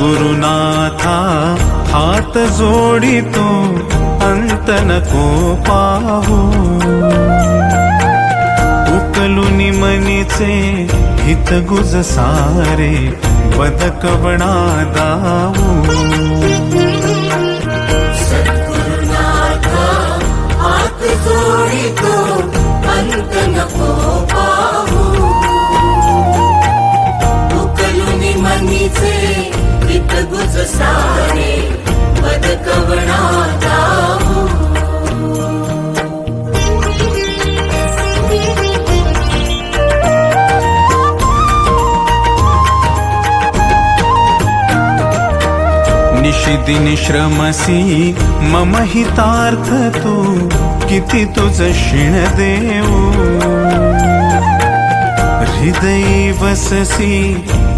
सद्गुरुनाथा हात जोडितो अंत नको पाहू उकलुनी मनीचे हित गुज सारे बदकवणा दाऊ सद्गुरुनाथा हात जोडितो अंत नको पाहू उकलुनी मनीचे हित गुज सारे बदकवणा दाऊ निशिदिनी श्रमसी मम हितार्थ तू किती तुझ शिण देऊ हृदयी वससी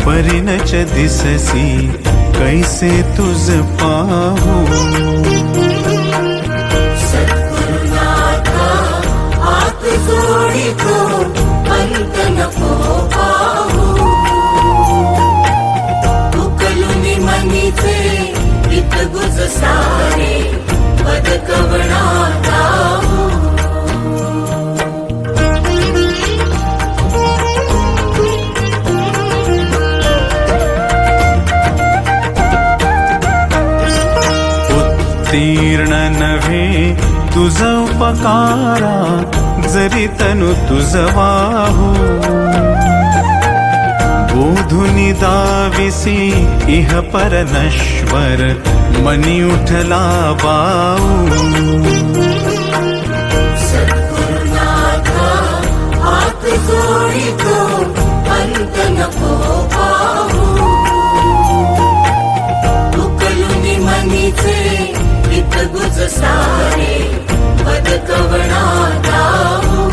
परिणच दिससी कैसे तुझ पाहू सद्गुरुनाथा हात जोडितो अंत नको पाहू उकलुनी मनीचे हित गुज सारे बदकवणा दाऊ उत्तीर्ण नव्हे तुझ उपकारा जरी तनु तुझ वाहू बोधुनी दाविसी इह पर नश्वर मनी उठला बाऊ सद्गुरुनाथा हात जोडितो अंत नको पाहू उकलुनी मनीचे हित गुज सारे बदकवणा दाऊ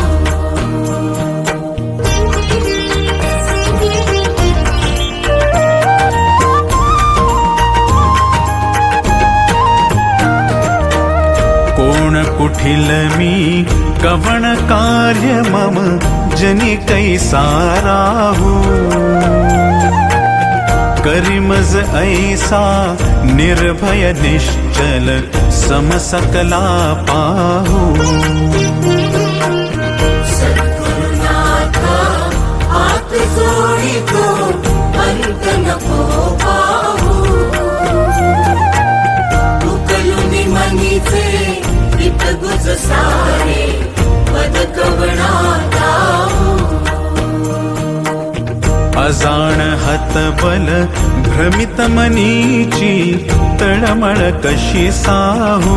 कोण कुठिल मी कवण कार्य मम जनी कैसा राहू करिमज ऐसा निर्भय निश्चल समसकला पाहू सद्गुरुनाथा हात जोडितो अंत नको पाहू उकलुनी मनीचे हित गुज सारे बदकवणा दाऊ अजाण हतबल भ्रमित मनीची तळमळ कशी साहू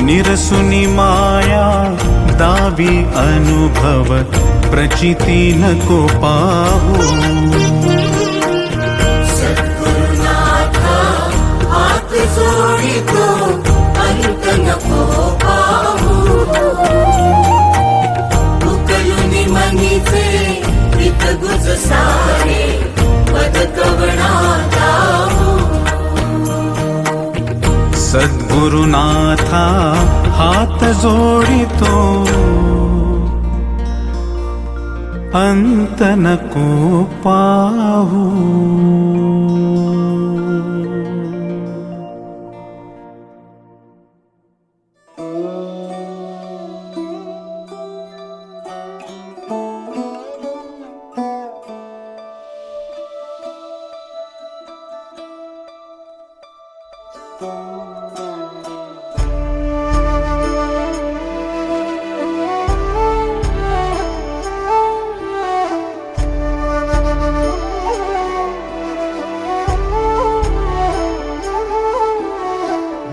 निरसुनी माया दावी अनुभव प्रचिती नको पाहू सद्गुरुनाथा हात जोडितो अंत नको पाहू उकलुनी मनीचे हित गुज सारे बदकवणा दाऊ सद्गुरुनाथा हात जोडितो अंत नको पाहू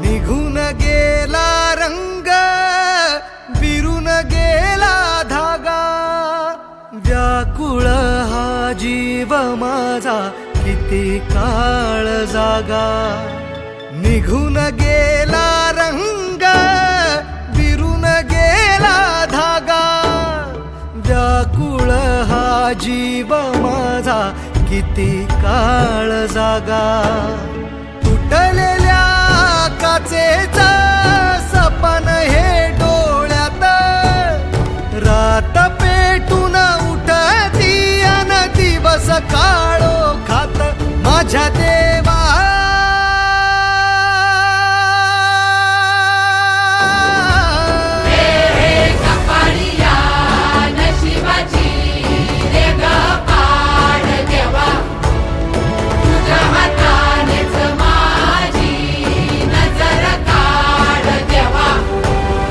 निघून गेला रंग विरून गेला धागा व्याकुळ हा जीव माझा किती काळ जागा निघून गेला रंग विरून गेला धागा व्याकुळ हा जीव माझा किती काळ जागा तुटलेल्या काचेचा सपन हे डोळ्यात रात पेटून उठती अन दिवस काळो खात माझ्या देवा कपाळिया नशिबाची रे ग पाड देवा तुझ्या हातानेच माझी नजर काढ देवा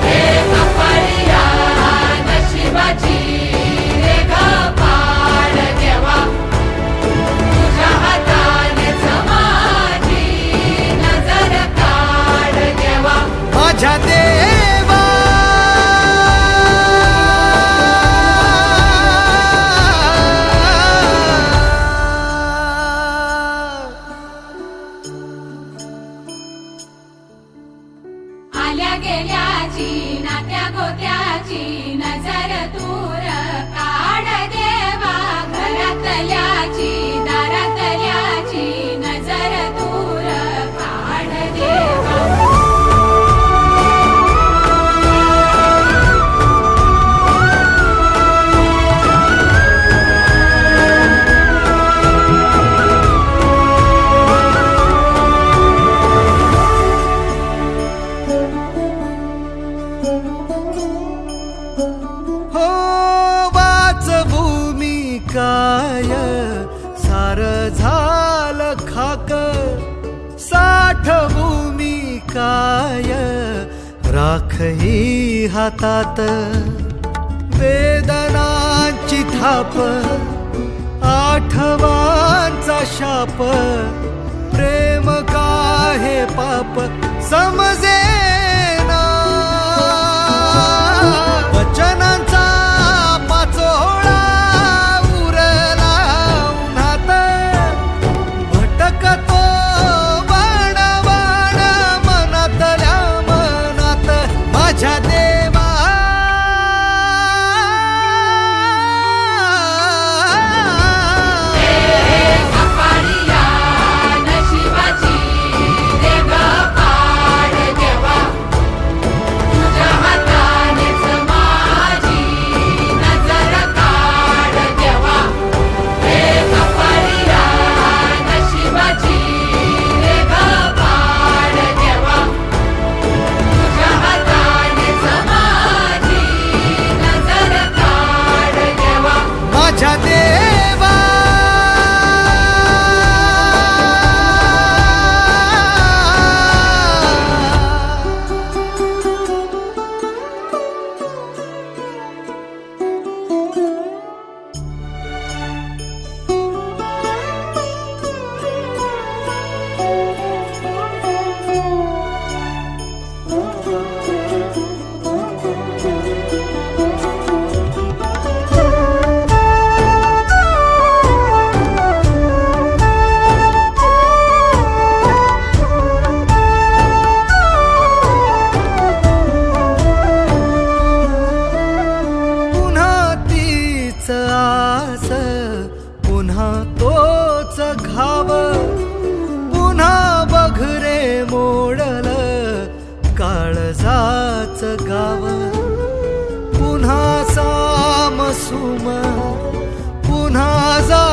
हे कपाळिया नशिबाची रे ग पाड देवा तुझ्या हातानेच माझी नजर काढ देवा माझ्या देवा आल्या गेल्याची नात्या गोत्याची नजर दूर काढ देवा घरातल्याची दारातल्याची नजर दूर काढ देवा हो वाचभूमी काय सार झालं खाक साठभूमी काय राख ही हातात वेदनांची थाप आठवांचा शाप प्रेम काहे पाप समजेना वचनांचा पाचोळा उरला उन्हात भटकतो बाण बाण मनातल्या मनात माझ्या देवा कपाळिया नशिबाची रे ग पाड देवा तुझ्या हातानेच माझी नजर काढ देवा हे कपाळिया नशिबाची रे ग पाड देवा तुझ्या हातानेच माझी नजर काढ देवा माझ्या देवा पुन्हा तीच आस पुन्हा तोच घाव पुन्हा बघरे मोडल काळजाच गाव पुन्हा सामसुम पुन्हा जा